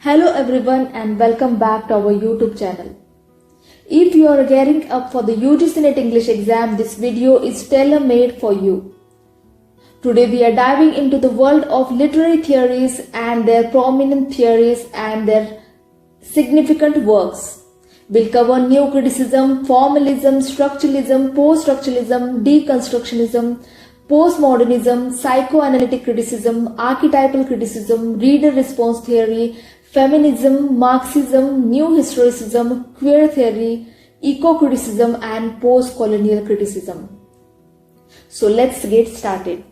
Hello everyone and welcome back to our YouTube channel. If you are gearing up for the UGC NET English exam, this video is tailor-made for you. Today we are diving into the world of literary theories and their prominent theories and their significant works. We'll cover new criticism, formalism, structuralism, poststructuralism, deconstructionism, postmodernism, psychoanalytic criticism, archetypal criticism, reader response theory, feminism, Marxism, new historicism, queer theory, eco-criticism and post-colonial criticism. So let's get started.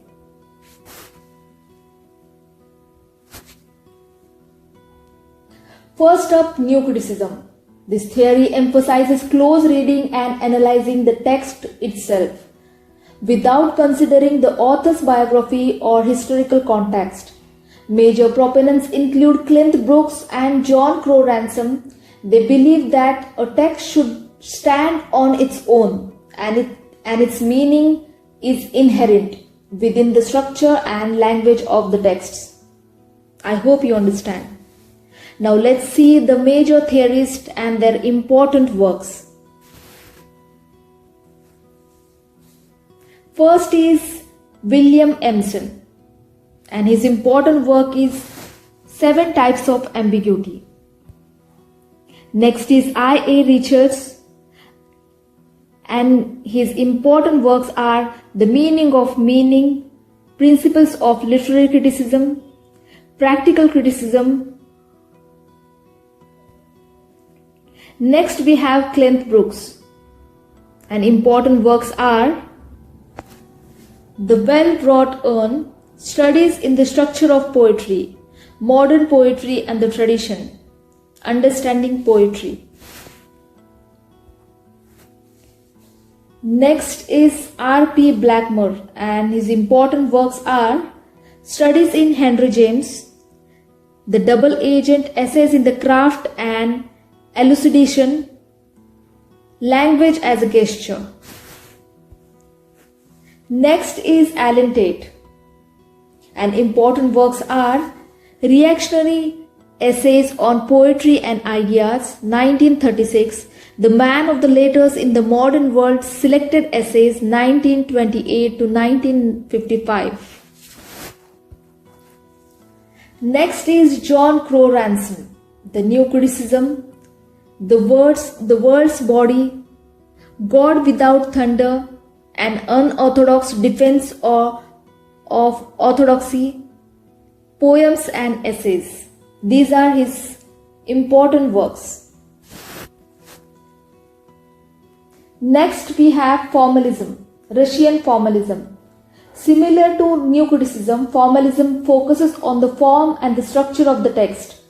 First up, new criticism. This theory emphasizes close reading and analyzing the text itself, without considering the author's biography or historical context. Major proponents include Cleanth and John Crowe Ransom. They believe that a text should stand on its own and its meaning is inherent within the structure and language of the texts. I hope you understand. Now let's see the major theorists and their important works. First is William Emerson, and his important work is 7 Types of Ambiguity. Next is I.A. Richards, and his important works are The Meaning of Meaning, Principles of Literary Criticism, Practical Criticism. Next we have Cleanth, and important works are The Well-Wrought Urn, Studies in the Structure of Poetry, Modern Poetry and the Tradition, Understanding Poetry. Next is R.P. Blackmore, and his important works are Studies in Henry James, The Double Agent, Essays in the Craft and Elucidation, Language as a Gesture. Next is Alan Tate, and important works are Reactionary Essays on Poetry and Ideas, 1936, The Man of the Letters in the Modern World, Selected Essays, 1928 to 1955. Next is John Crowe Ransom, The New Criticism, The World's Body, God Without Thunder, An Unorthodox Defense of Orthodoxy, Poems and Essays. These are his important works. Next we have Formalism, Russian Formalism. Similar to New Criticism, Formalism focuses on the form and the structure of the text.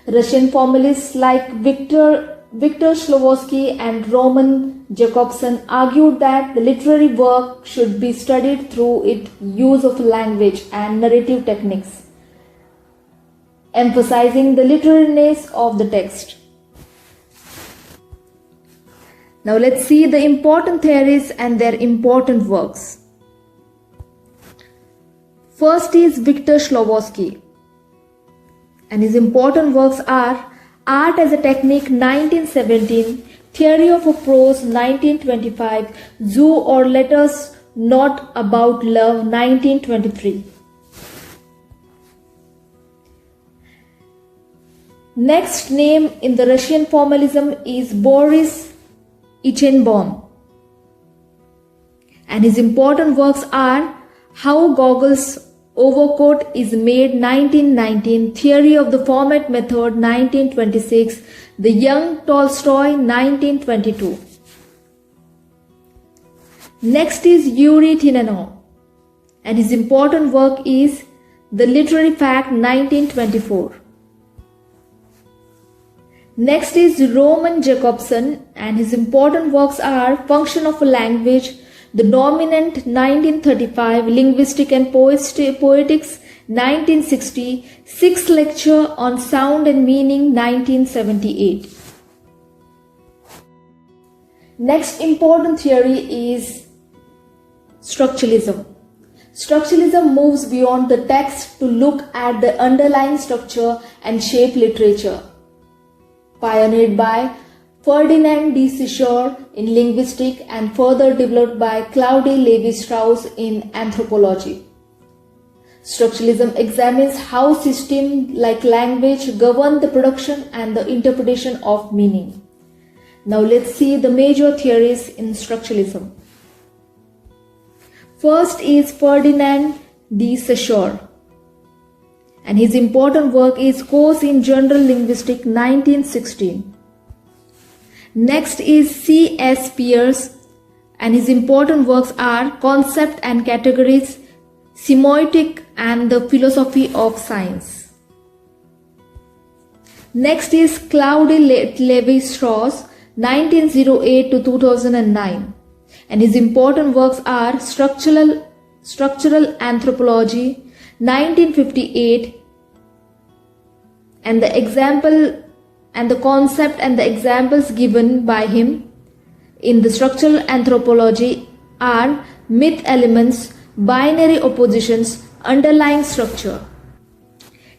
Russian formalists like Viktor Shklovsky and Roland Jakobson argued that the literary work should be studied through its use of language and narrative techniques, emphasizing the literariness of the text. Now let's see the important theories and their important works. First is Viktor Shklovsky, and his important works are Art as a Technique, 1917, Theory of a Prose, 1925, Zoo or Letters Not About Love, 1923. Next name in the Russian formalism is Boris Ichenbaum, and his important works are How Gogol's Overcoat is Made, 1919, Theory of the Format Method, 1926, The Young Tolstoy, 1922. Next is Yuri Tinanov, and his important work is The Literary Fact, 1924. Next is Roland Jakobson, and his important works are Function of a Language, The Dominant, 1935, Linguistic and Poetics, 1960, Sixth Lecture on Sound and Meaning, 1978. Next important theory is Structuralism. Structuralism moves beyond the text to look at the underlying structure and shape literature. Pioneered by Ferdinand de Saussure in linguistics and further developed by Claude Lévi-Strauss in anthropology. Structuralism examines how systems like language govern the production and the interpretation of meaning. Now let's see the major theories in structuralism. First is Ferdinand de Saussure, and his important work is Course in General Linguistics 1916. Next is C.S. Peirce, and his important works are Concept and Categories, Semiotic and the Philosophy of Science. Next is Claude Lévi-Strauss 1908 to 2009, and his important works are Structural Anthropology 1958, and the example and the concept and the examples given by him in the structural anthropology are myth elements, binary oppositions, underlying structure.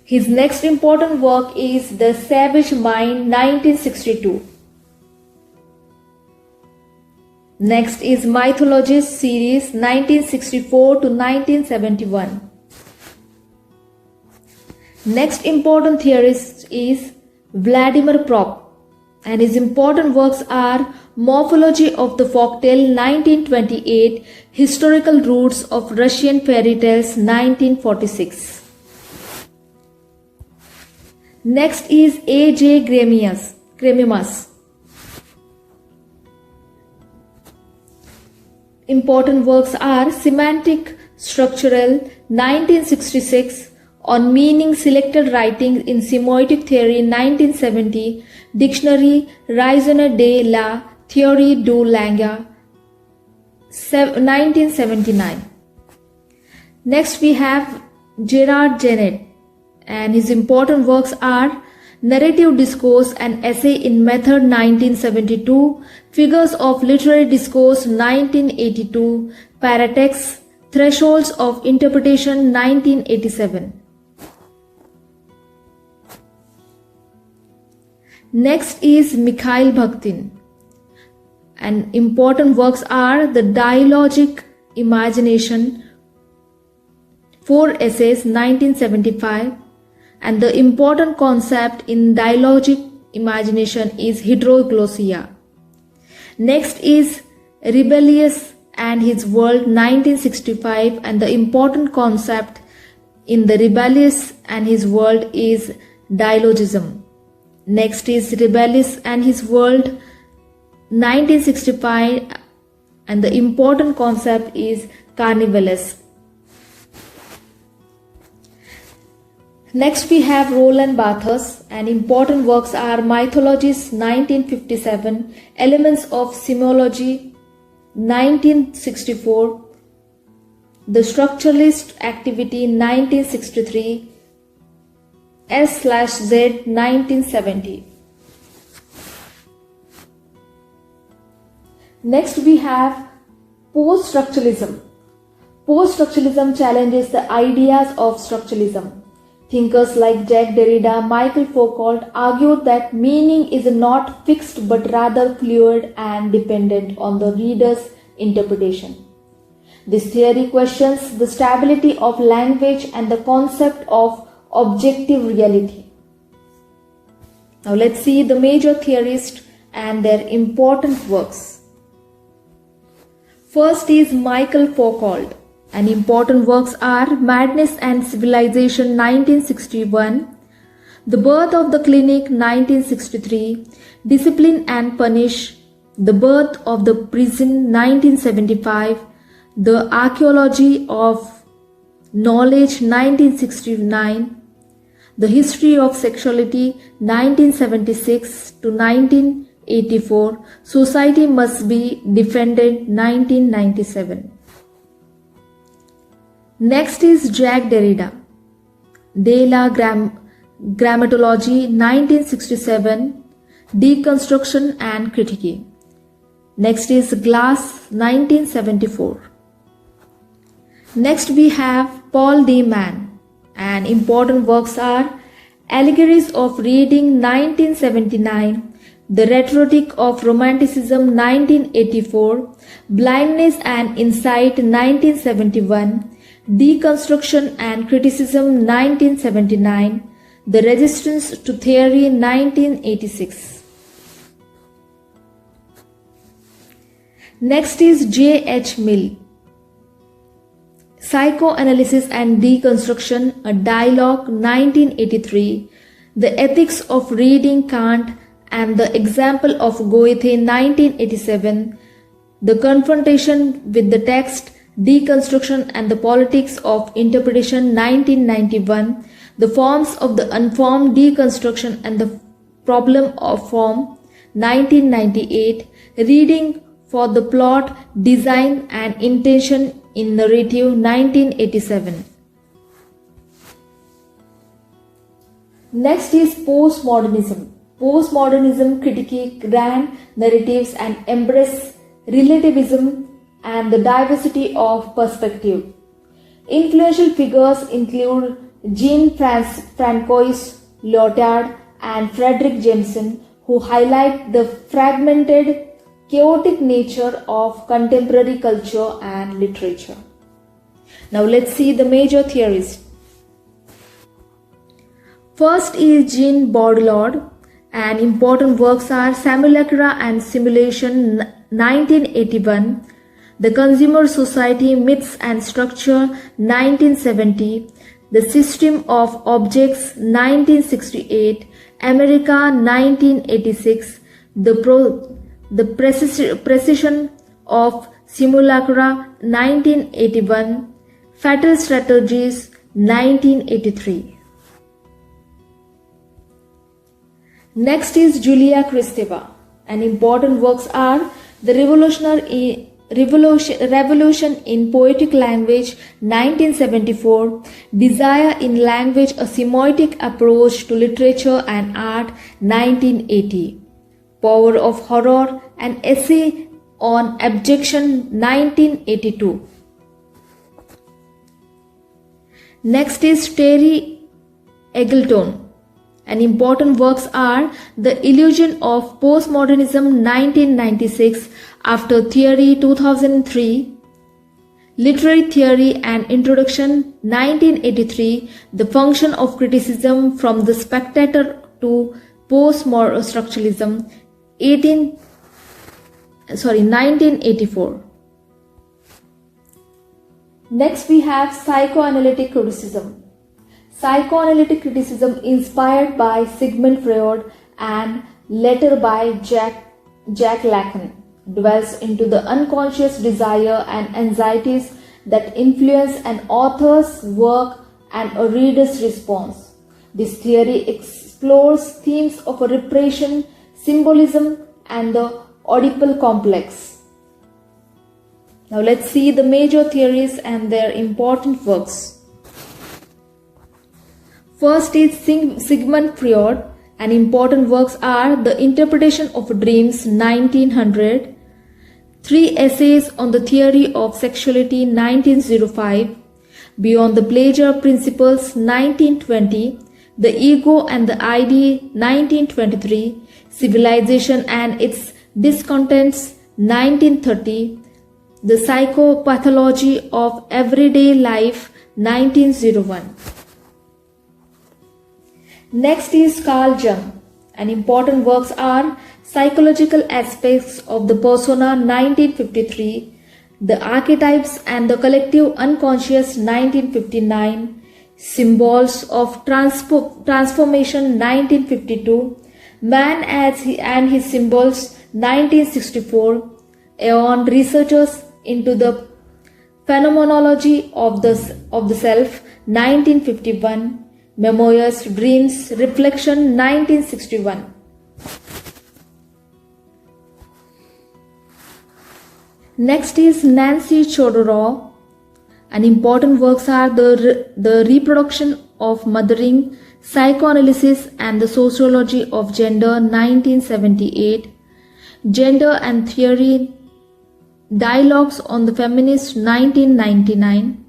His next important work is The Savage Mind 1962. Next is Mythologies series 1964 to 1971. Next important theorist is Vladimir Prop, and his important works are Morphology of the Folktale 1928, Historical Roots of Russian Fairy Tales 1946. Next is A.J. Gremimas. Important works are Semantic Structural 1966, On Meaning Selected Writings in Semiotic Theory 1970, Dictionary Raisonner de la Théorie du Langage 1979. Next we have Gerard Genette, and his important works are Narrative Discourse and Essay in Method 1972, Figures of Literary Discourse 1982, Paratext, Thresholds of Interpretation 1987. Next is Mikhail Bakhtin, and important works are The Dialogic Imagination, 4 Essays 1975, and the important concept in dialogic imagination is heteroglossia. Next is Rebellious and His World 1965, and the important concept in the Rebellious and His World is dialogism. Next is Rebellious and His World 1965, and the important concept is carnivalesque. Next we have Roland Barthes, and important works are Mythologies 1957, Elements of Semiology 1964, The Structuralist Activity 1963, S/Z 1970. Next we have PostStructuralism. PostStructuralism challenges the ideas of structuralism. Thinkers like Jacques Derrida, Michel Foucault argued that meaning is not fixed but rather fluid and dependent on the reader's interpretation. This theory questions the stability of language and the concept of objective reality. Now let's see the major theorists and their important works. First is Michel Foucault, and important works are Madness and Civilization 1961, The Birth of the Clinic 1963, Discipline and Punish, The Birth of the Prison 1975, The Archaeology of Knowledge 1969, The History of Sexuality 1976 to 1984, Society Must Be Defended 1997. Next is Jacques Derrida, De la Grammatologie 1967, Deconstruction and Critique. Next is Glass 1974. Next we have Paul D. Mann, and important works are Allegories of Reading 1979, The Rhetoric of Romanticism 1984, Blindness and Insight 1971, Deconstruction and Criticism 1979, The Resistance to Theory 1986. Next is J. H. Mill, Psychoanalysis and Deconstruction, a Dialogue 1983, The Ethics of Reading Kant and the Example of Goethe 1987, The Confrontation with the Text, Deconstruction and the Politics of Interpretation 1991, The Forms of the Unformed, Deconstruction and the Problem of Form 1998, Reading for the Plot, Design and Intention in Narrative 1987. Next is Postmodernism. Postmodernism critique grand narratives and embrace relativism and the diversity of perspective. Influential figures include Jean-Francois Lyotard and Frederick Jameson, who highlight the fragmented, chaotic nature of contemporary culture and literature. Now let's see the major theories. First is Jean Baudrillard, and important works are Simulacra and Simulation 1981, The Consumer Society, Myths and Structure 1970, The System of Objects 1968, America 1986, The Precision of Simulacra 1981, Fatal Strategies 1983. Next is Julia Kristeva, and important works are The Revolution in Poetic Language 1974, Desire in Language, a Semiotic Approach to Literature and Art 1980, Power of Horror, an Essay on Abjection 1982. Next is Terry Eagleton, and important works are The Illusion of Postmodernism 1996, After Theory 2003, Literary Theory and Introduction 1983, The Function of Criticism from the Spectator to Poststructuralism 1984. Next we have Psychoanalytic Criticism. Psychoanalytic criticism inspired by Sigmund Freud and later by Jack Lacan dwells into the unconscious desire and anxieties that influence an author's work and a reader's response. This theory explores themes of repression, symbolism, and the Oedipal complex. Now let's see the major theories and their important works. First is Sigmund Freud, and important works are The Interpretation of Dreams 1900, 3 Essays on the Theory of Sexuality 1905, Beyond the Pleasure Principles 1920, The Ego and the Idea 1923, Civilization and its Discontents 1930, The Psychopathology of Everyday Life 1901. Next is Carl Jung, and important works are Psychological Aspects of the Persona 1953, The Archetypes and the Collective Unconscious 1959, Symbols of Transformation 1952, Man and His Symbols 1964, Aeon Researchers into the Phenomenology of the Self 1951, Memoirs, Dreams, Reflection 1961. Next is Nancy Chodorow, and important works are The Reproduction of Mothering, Psychoanalysis and the Sociology of Gender 1978, Gender and Theory, Dialogues on the Feminist 1999,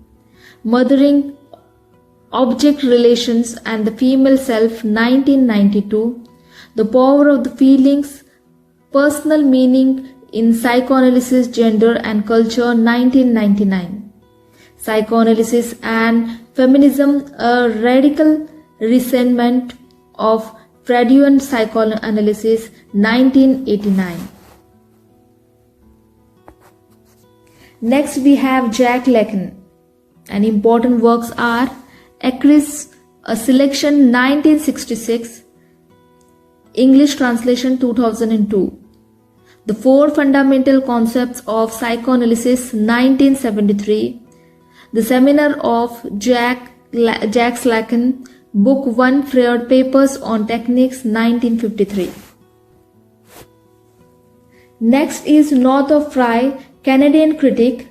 Mothering, Object Relations and the Female Self, 1992. The Power of the Feelings, Personal Meaning in Psychoanalysis, Gender and Culture, 1999. Psychoanalysis and Feminism, A Radical Resentment of Freudian Psychoanalysis, 1989. Next we have Jack Lacan, and important works are Ecris, A Selection, 1966, English translation 2002. The Four Fundamental Concepts of Psychoanalysis, 1973. The Seminar of Jacques Lacan, Book 1, Freud Papers on Techniques, 1953. Next is Northrop Frye, Canadian critic,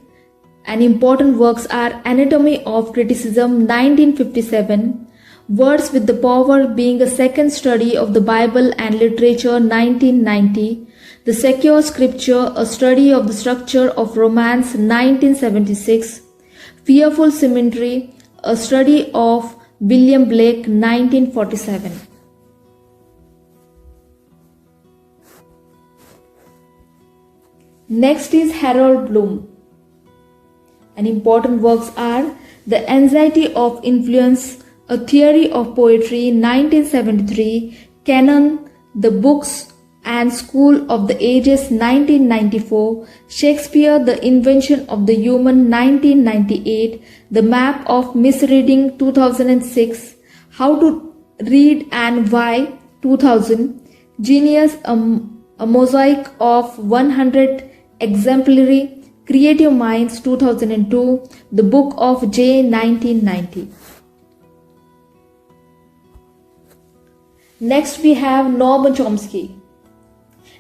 and important works are Anatomy of Criticism, 1957, Words with the Power being a Second Study of the Bible and Literature, 1990, The Secure Scripture, A Study of the Structure of Romance, 1976, Fearful Symmetry, A Study of William Blake, 1947. Next is Harold Bloom, and important works are The Anxiety of Influence, A Theory of Poetry, 1973, Canon, The Books and School of the Ages, 1994, Shakespeare, The Invention of the Human, 1998, The Map of Misreading, 2006, How to Read and Why, 2000, Genius, a Mosaic of 100 Exemplary Creative Minds, 2002, The Book of J, 1990. Next we have Noam Chomsky,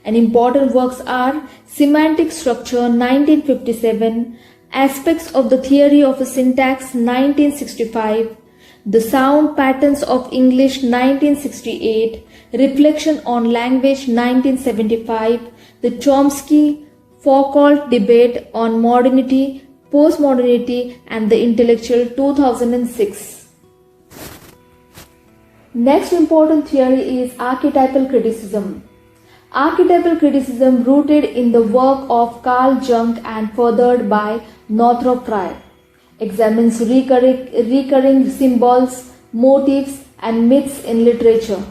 and important works are Semantic Structure, 1957, Aspects of the Theory of a Syntax, 1965, The Sound Patterns of English, 1968, Reflection on Language, 1975, The Chomsky-Foucault Debate on Modernity, Postmodernity and the Intellectual, 2006. Next important theory is Archetypal Criticism. Archetypal criticism, rooted in the work of Carl Jung and furthered by Northrop Frye, examines recurring symbols, motifs and myths in literature.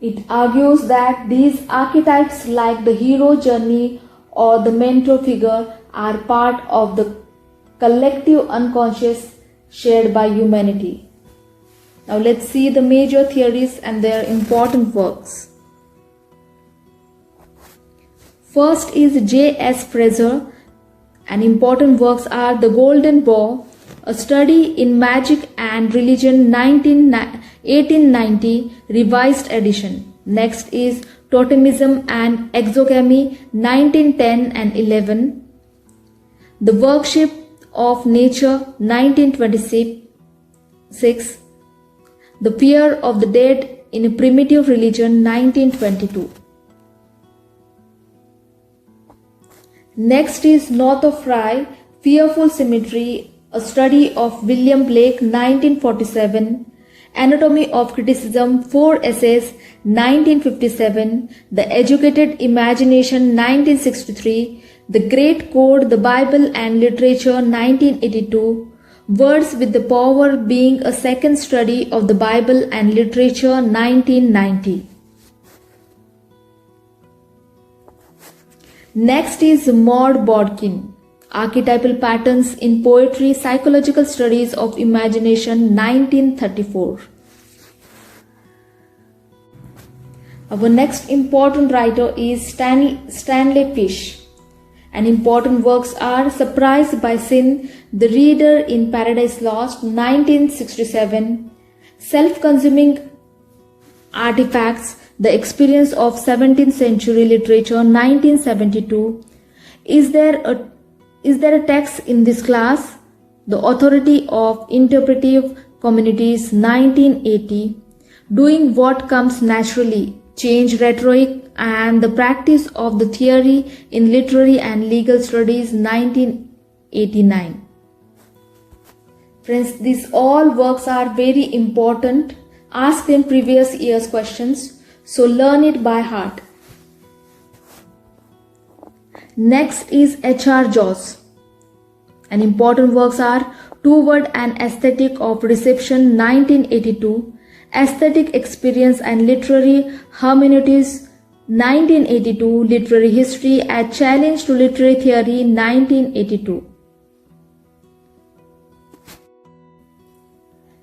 It argues that these archetypes, like the hero journey or the mentor figure, are part of the collective unconscious shared by humanity. Now let's see the major theories and their important works. First is J.S. Fraser, and important works are The Golden Bough, A Study in Magic and Religion, 1890, revised edition. Next is Totemism and Exogamy, 1910 and 11. The Worship of Nature, 1926. The Fear of the Dead in a Primitive Religion, 1922. Next is Northrop Frye, Fearful Symmetry, A Study of William Blake, 1947, Anatomy of Criticism, 4 Essays, 1957, The Educated Imagination, 1963, The Great Code, the Bible and Literature, 1982, Words with the Power being a Second Study of the Bible and Literature, 1990. Next is Maud Bodkin, Archetypal Patterns in Poetry, Psychological Studies of Imagination, 1934. Our next important writer is Stanley Fish, and important works are Surprised by Sin, The Reader in Paradise Lost, 1967, Self-Consuming Artifacts, The Experience of 17th Century Literature, 1972, Is there a text in this class? The Authority of Interpretive Communities, 1980, Doing What Comes Naturally, Change Rhetoric and the Practice of the Theory in Literary and Legal Studies, 1989. Friends, these all works are very important, asked in previous year's questions, so learn it by heart. Next is H.R. Joss. And important works are Toward an Aesthetic of Reception 1982, Aesthetic Experience and Literary Hermeneutics 1982, Literary History, A Challenge to Literary Theory 1982.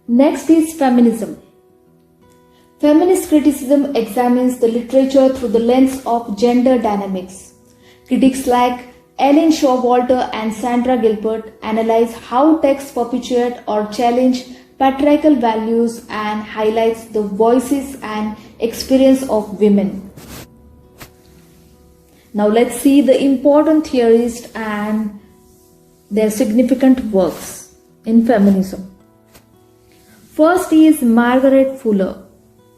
Next is Feminism. Feminist criticism examines the literature through the lens of gender dynamics. Critics like Ellen Showalter and Sandra Gilbert analyze how texts perpetuate or challenge patriarchal values and highlights the voices and experience of women. Now let's see the important theorists and their significant works in feminism. First is Margaret Fuller.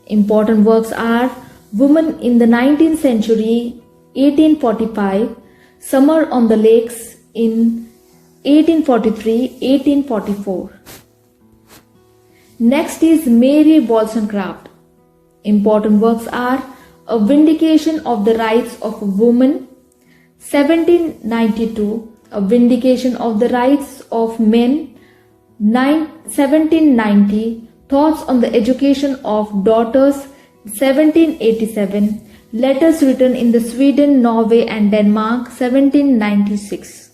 Important works are Women in the 19th Century 1845, Summer on the Lakes in 1843-1844. Next is Mary Wollstonecraft. Important works are A Vindication of the Rights of Women, 1792, A Vindication of the Rights of Men, 1790, Thoughts on the Education of Daughters, 1787, Letters written in the Sweden, Norway and Denmark, 1796.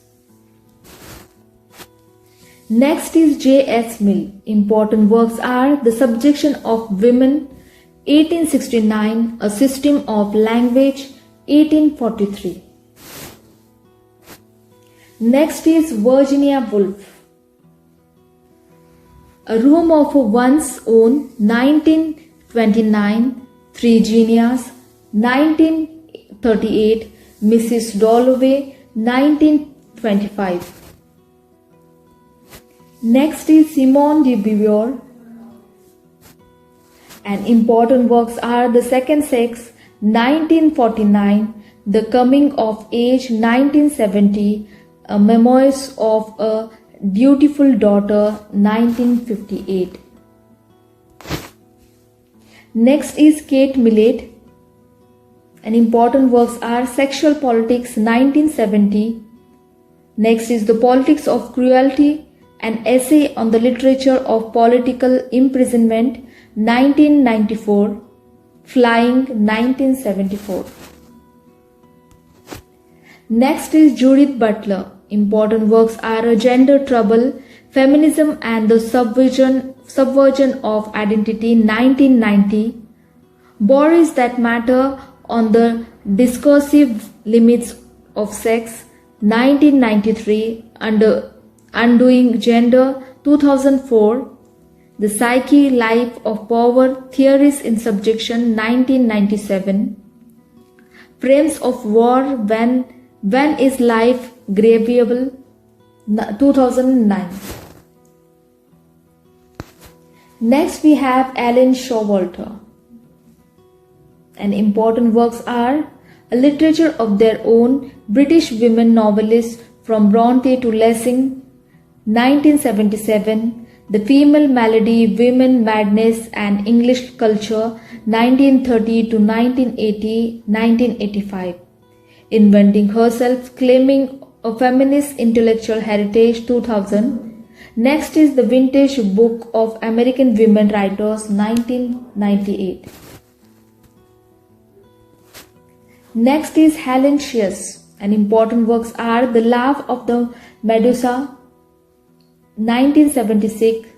Next is J.S. Mill. Important works are The Subjection of Women, 1869, A System of Language, 1843. Next is Virginia Woolf. A Room of One's Own, 1929, Three Genius, 1938, Mrs. Dalloway, 1925. Next is Simone de Beauvoir. And important works are The Second Sex, 1949, The Coming of Age, 1970, A Memoirs of a Dutiful Daughter, 1958. Next is Kate Millett. And important works are Sexual Politics, 1970. Next is The Politics of Cruelty, an essay on the literature of political imprisonment, 1994. Flying, 1974. Next is Judith Butler. Important works are Gender Trouble, Feminism and the Subversion of Identity, 1990. Bodies That Matter on the Discursive Limits of Sex, 1993. Undoing Gender, 2004. The Psyche, Life of Power, Theories in Subjection, 1997. Frames of War, When is Life Graveable, 2009. Next we have Ellen Showalter. And important works are A Literature of Their Own, British Women Novelists from Bronte to Lessing, 1977, The Female Malady, Women, Madness and English Culture, 1930 to 1980, 1985. Inventing Herself, Claiming a Feminist Intellectual Heritage, 2000. Next is The Vintage Book of American Women Writers, 1998. Next is Helen Shears, and important works are The Laugh of the Medusa, 1976,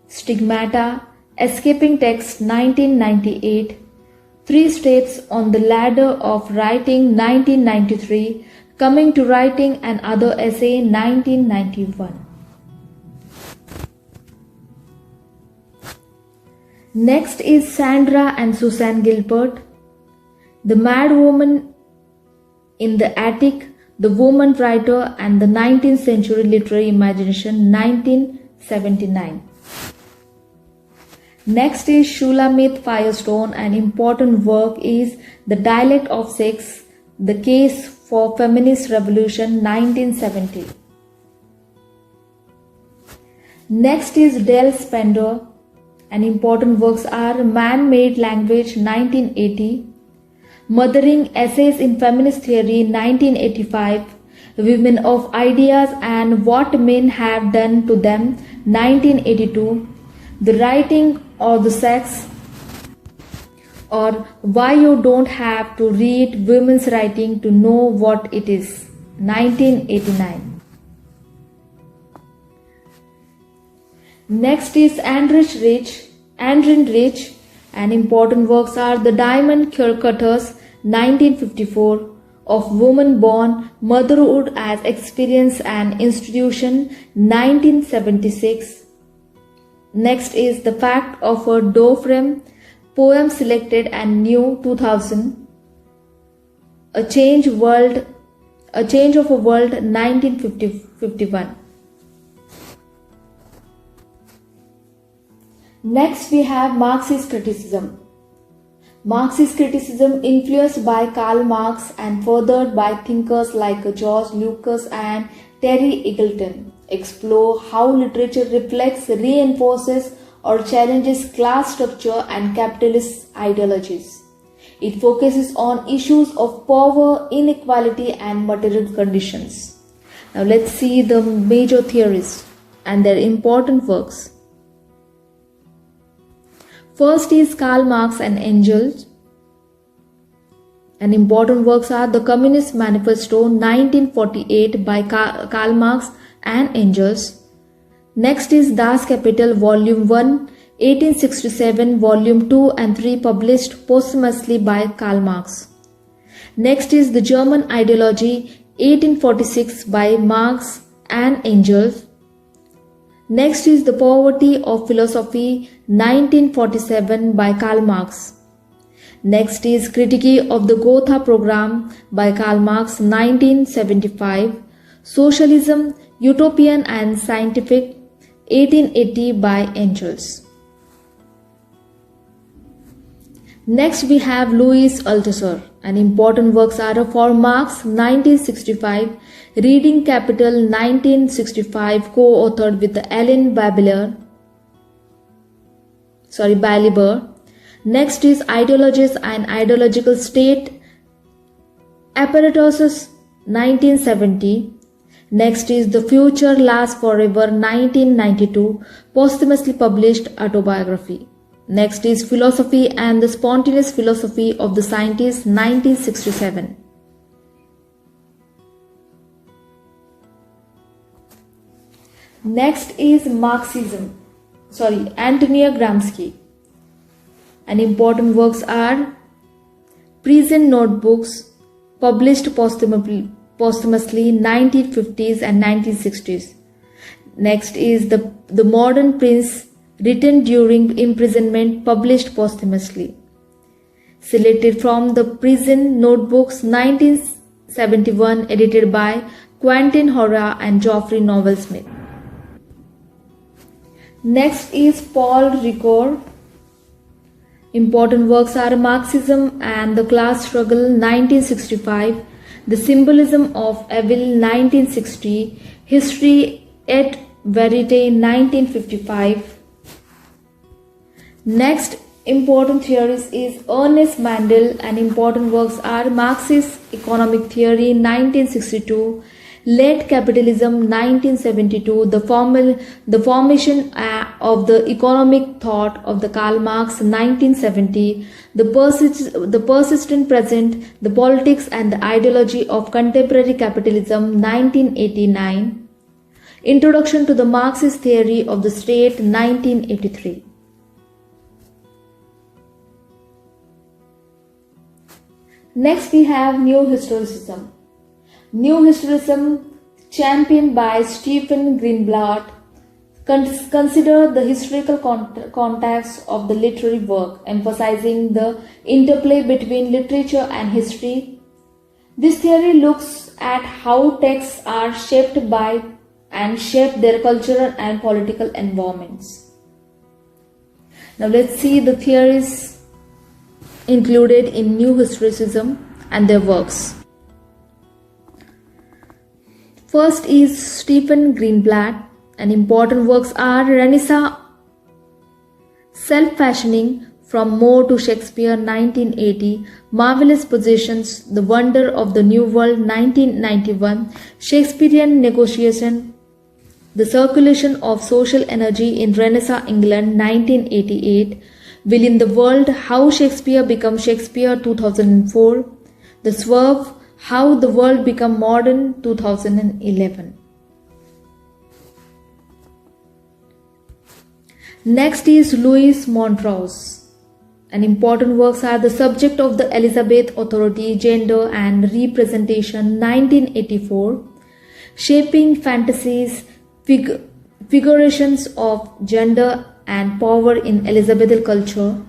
Stigmata, Escaping Text, 1998, Three Steps on the Ladder of Writing, 1993, Coming to Writing and Other Essay, 1991. Next is Sandra and Susan Gilbert. The Mad Woman in the Attic, The Woman Writer and the 19th Century Literary Imagination, 1979. Next is Shulamit Firestone. An important work is The Dialect of Sex, The Case for Feminist Revolution, 1970. Next is Del Spender, and important works are Man-Made Language 1980, Mothering Essays in Feminist Theory 1985, Women of Ideas and What Men Have Done to Them 1982, The Writing or the Sex, or Why You Don't Have to Read Women's Writing to Know What It Is 1989. Next is Andrin Rich, and important works are The Diamond Cutters 1954, Of Woman Born, Motherhood as Experience and Institution 1976. Next is The Fact of a Doorframe, Poem Selected and New 2000, A Change of a World 1951. Next we have Marxist Criticism. Marxist criticism, influenced by Karl Marx and furthered by thinkers like George Lucas and Terry Eagleton, explore how literature reflects, reinforces, or challenges class structure and capitalist ideologies. It focuses on issues of power, inequality, and material conditions. Now let's see the major theories and their important works. First is Karl Marx and Engels, and important works are The Communist Manifesto 1948 by Karl Marx and Engels. Next is Das Kapital Volume 1, 1867, Volume 2 and 3 published posthumously by Karl Marx. Next is The German Ideology 1846 by Marx and Engels. Next is The Poverty of Philosophy 1947 by Karl Marx. Next is Critique of the Gotha Program by Karl Marx 1975. Socialism, Utopian and Scientific 1880 by Engels. Next we have Louis Althusser, and important works are For Marx 1965, Reading Capital 1965, co-authored with Ellen Baliber. Next is Ideologies and Ideological State Apparatuses 1970. Next is The Future Lasts Forever 1992, posthumously published autobiography. Next is Philosophy and the Spontaneous Philosophy of the Scientists 1967. Next is Antonio Gramsci. And important works are Prison Notebooks, published posthumously 1950s and 1960s. Next is The Modern Prince, written during imprisonment, published posthumously. Selected from the Prison Notebooks 1971, edited by Quentin Hora and Geoffrey Novel Smith. Next is Paul Ricoeur. Important works are Marxism and the Class Struggle 1965, The Symbolism of Evil 1960, History et Verite 1955. Next important theories is Ernest Mandel, and important works are Marxist Economic Theory 1962, Late Capitalism 1972, The Formation of the Economic Thought of the Karl Marx 1970, The Persistent Present, The Politics and the Ideology of Contemporary Capitalism 1989, Introduction to the Marxist Theory of the State 1983. Next we have New Historicism. New Historicism, championed by Stephen Greenblatt, consider the historical context of the literary work, emphasizing the interplay between literature and history. This theory looks at how texts are shaped by and shape their cultural and political environments. Now let's see the theories included in New Historicism and their works. First is Stephen Greenblatt, and important works are Renaissance, Self-Fashioning, From Moore to Shakespeare 1980, Marvelous Possessions, The Wonder of the New World 1991, Shakespearean Negotiation, The Circulation of Social Energy in Renaissance England 1988, Will in the World, How Shakespeare Became Shakespeare 2004, The Swerve, How the World Became Modern 2011. Next is Louis Montrose. And important works are The Subject of the Elizabeth Authority, Gender and Representation 1984, Shaping Fantasies, Figurations of Gender and Power in Elizabethan Culture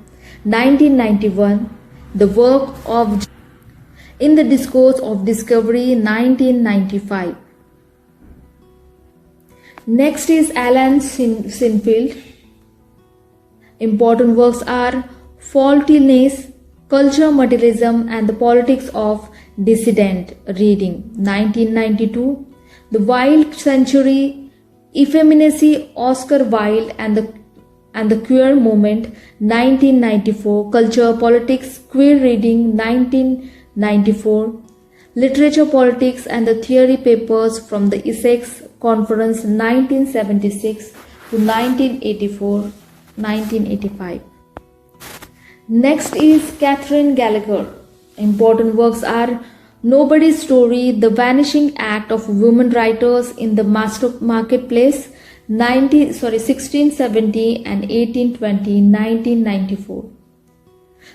1991, The Work of in the Discourse of Discovery 1995. Next is Alan Sinfield. Important works are Faultiness, Culture, Materialism and the Politics of Dissident Reading 1992, The Wild Century, Effeminacy, Oscar Wilde and the Queer Movement 1994, Culture, Politics, Queer Reading 1994, Literature, Politics and the Theory Papers from the Essex Conference 1976 to 1985. Next is Catherine Gallagher. Important works are Nobody's Story, The Vanishing Act of Women Writers in the Marketplace 1670 and 1820, 1994.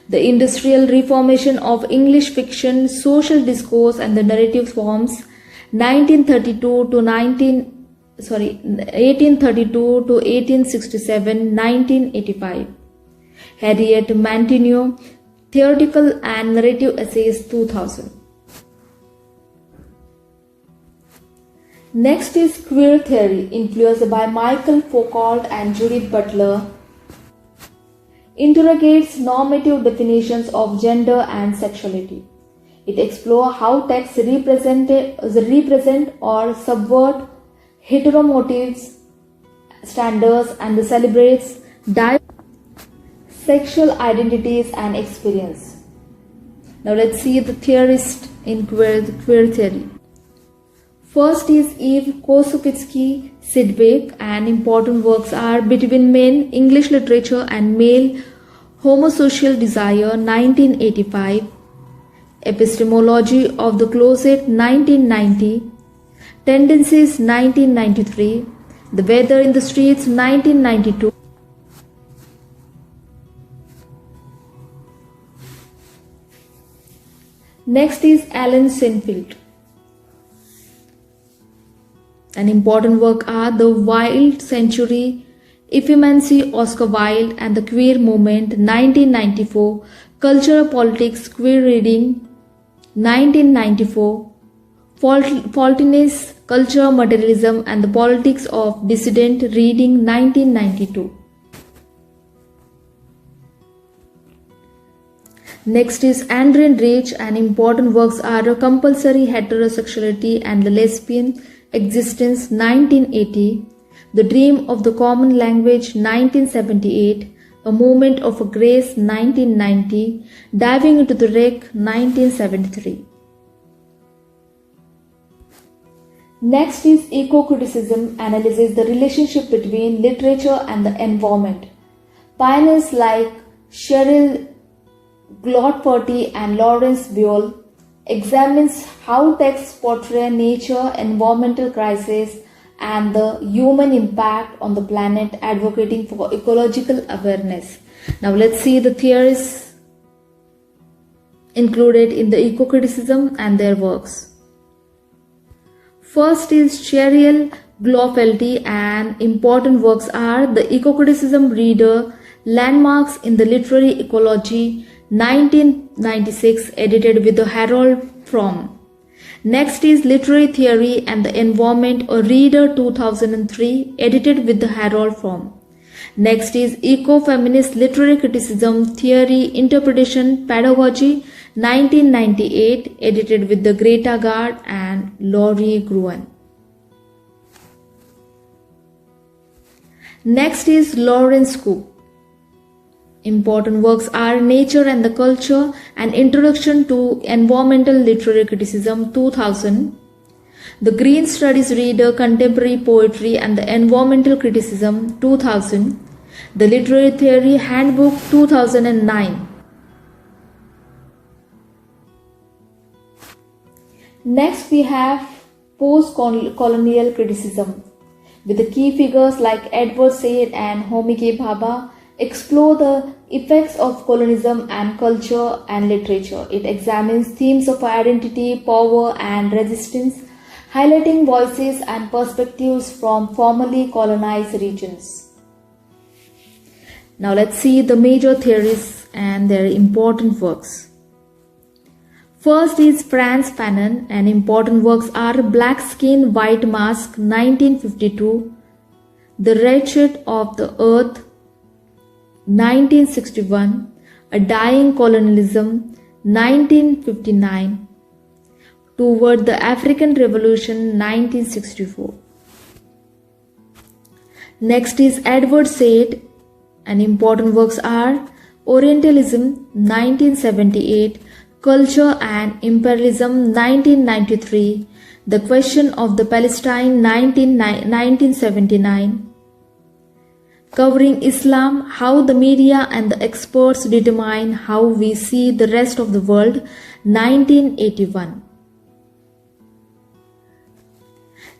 The Industrial Reformation of English Fiction, Social Discourse and the Narrative Forms 1832 to 1867, 1985. Harriet Mantegno, Theoretical and Narrative Essays 2000. Next is Queer Theory, influenced by Michael Foucault and Judith Butler. Interrogates normative definitions of gender and sexuality. It explores how texts represent or subvert heteronormative standards and celebrates diverse sexual identities and experience. Now let's see the theorists in queer theory. First is Eve Koussevitzky Sidgwick, and important works are Between Men, English Literature and Male Homosocial Desire 1985, Epistemology of the Closet 1990, Tendencies 1993, The Weather in the Streets 1992. Next is Alan Sinfield. An important work are The Wild Century, Effeminacy, Oscar Wilde and the Queer Movement 1994, Culture, Politics, Queer Reading 1994, Faultiness, Culture, Materialism and the Politics of Dissident Reading 1992. Next is Andrew Rich, and important works are Compulsory Heterosexuality and the Lesbian Existence 1980, The Dream of the Common Language 1978, A Moment of Grace 1990, Diving into the Wreck 1973. Next is Eco-Criticism, analyzes the relationship between literature and the environment. Pioneers like Cheryl Glaudforty and Lawrence Buell examines how texts portray nature, environmental crisis, and the human impact on the planet, advocating for ecological awareness. Now let's see the theorists included in the eco-criticism and their works. First is Cheryl Glaudforty, and important works are The Eco-Criticism Reader, Landmarks in the Literary Ecology 1996, edited with the Harold Fromm. Next is Literary Theory and the Environment, a Reader 2003, edited with the Harold Fromm. Next is Eco-Feminist Literary Criticism, Theory, Interpretation, Pedagogy 1998, edited with the Greta Gard and Laurie Gruen. Next is Lawrence Cook. Important works are Nature and the Culture, An Introduction to Environmental Literary Criticism, 2000. The Green Studies Reader, Contemporary Poetry and the Environmental Criticism, 2000. The Literary Theory Handbook, 2009. Next we have Post-Colonial Criticism, with the key figures like Edward Said and Homi K. Bhabha, explore the effects of colonialism and culture and literature. It examines themes of identity, power and resistance, highlighting voices and perspectives from formerly colonized regions. Now let's see the major theories and their important works. First is Frantz Fanon, and important works are Black Skin, White Mask, 1952, The Wretched of the Earth, 1961, A Dying Colonialism, 1959, Toward the African Revolution, 1964. Next is Edward Said, and important works are Orientalism, 1978, Culture and Imperialism, 1993, The Question of the Palestine, 1979, covering Islam, How the Media and the Experts Determine How We See the Rest of the World, 1981.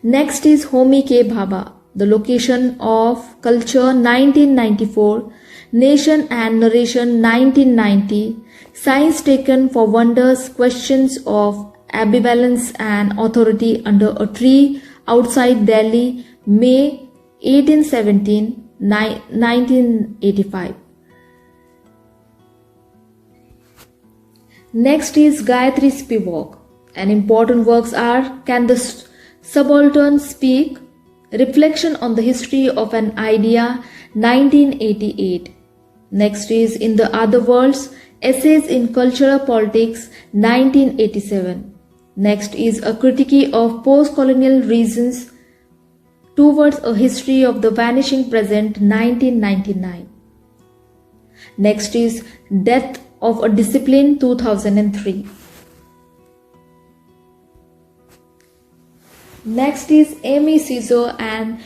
Next is Homi K. Bhabha, The Location of Culture, 1994, Nation and Narration, 1990, Science Taken for Wonders, Questions of Ambivalence and Authority Under a Tree Outside Delhi, May 1817, 1985. Next is Gayatri Spivak, and important works are Can the Subaltern Speak? Reflection on the History of an Idea, 1988. Next is In the Other Worlds, Essays in Cultural Politics, 1987. Next is A Critique of Postcolonial Reasons Towards a History of the Vanishing Present, 1999. Next is Death of a Discipline, 2003. Next is Amy Caesar and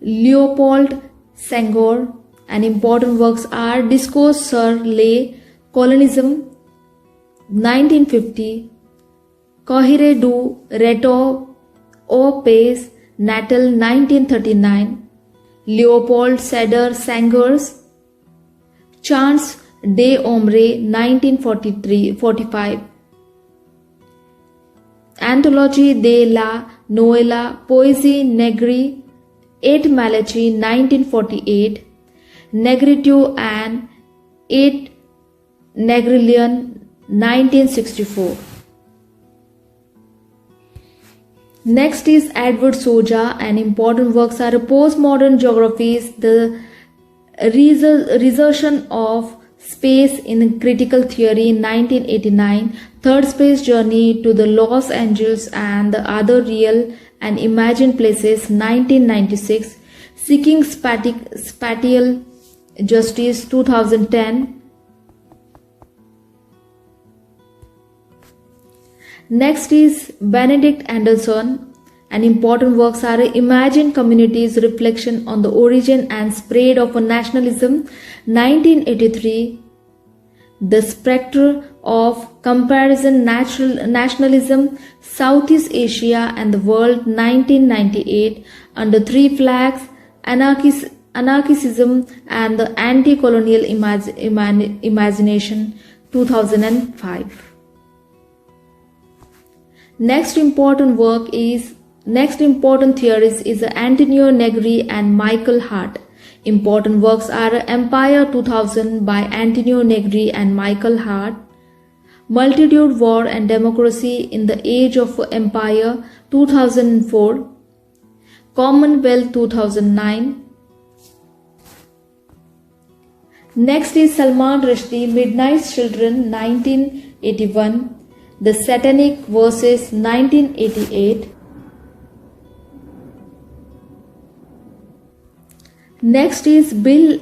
Leopold Senghor, and important works are Discourse sur les Colonisme, 1950, Cohire du Retour au Pays Natal, 1939, Leopold Sédar Senghor's Chants des Ombres, 1945, Anthologie de la Nouvelle Poésie Nègre, 8 Malachi, 1948, Negritude and 8 Negrilion, 1964. Next is Edward Soja, and important works are Postmodern Geographies, The Resertion of Space in Critical Theory, 1989, Third Space Journey to the Los Angeles and the Other Real and Imagined Places, 1996, Seeking Spatial Justice, 2010. Next is Benedict Anderson, and important works are Imagined Communities, Reflection on the Origin and Spread of a Nationalism, 1983, The Spectre of Comparison Nationalism, Southeast Asia and the World, 1998, Under Three Flags, Anarchism and the Anti-Colonial Imagination, 2005. Next important theories is Antonio Negri and Michael Hart. Important works are Empire, 2000 by Antonio Negri and Michael Hart, Multitude, War and Democracy in the Age of Empire, 2004, Commonwealth, 2009. Next is Salman Rushdie, Midnight Children, 1981, The Satanic Verses, 1988. Next is Bill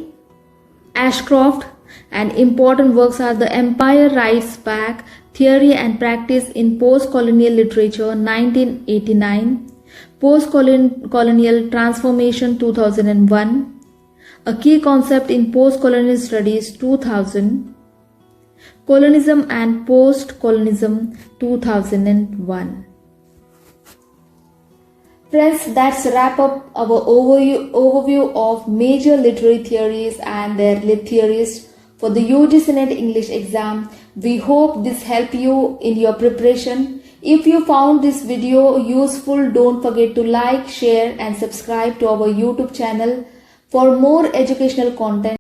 Ashcroft, and important works are The Empire Writes Back, Theory and Practice in Postcolonial Literature 1989, Postcolonial Transformation 2001, A Key Concept in Postcolonial Studies 2000, Colonism and Postcolonism 2001. Friends, that's wrap up our overview of major literary theories and their theorists for the UGC NET English exam. We hope this helped you in your preparation. If you found this video useful, don't forget to like, share and subscribe to our YouTube channel for more educational content.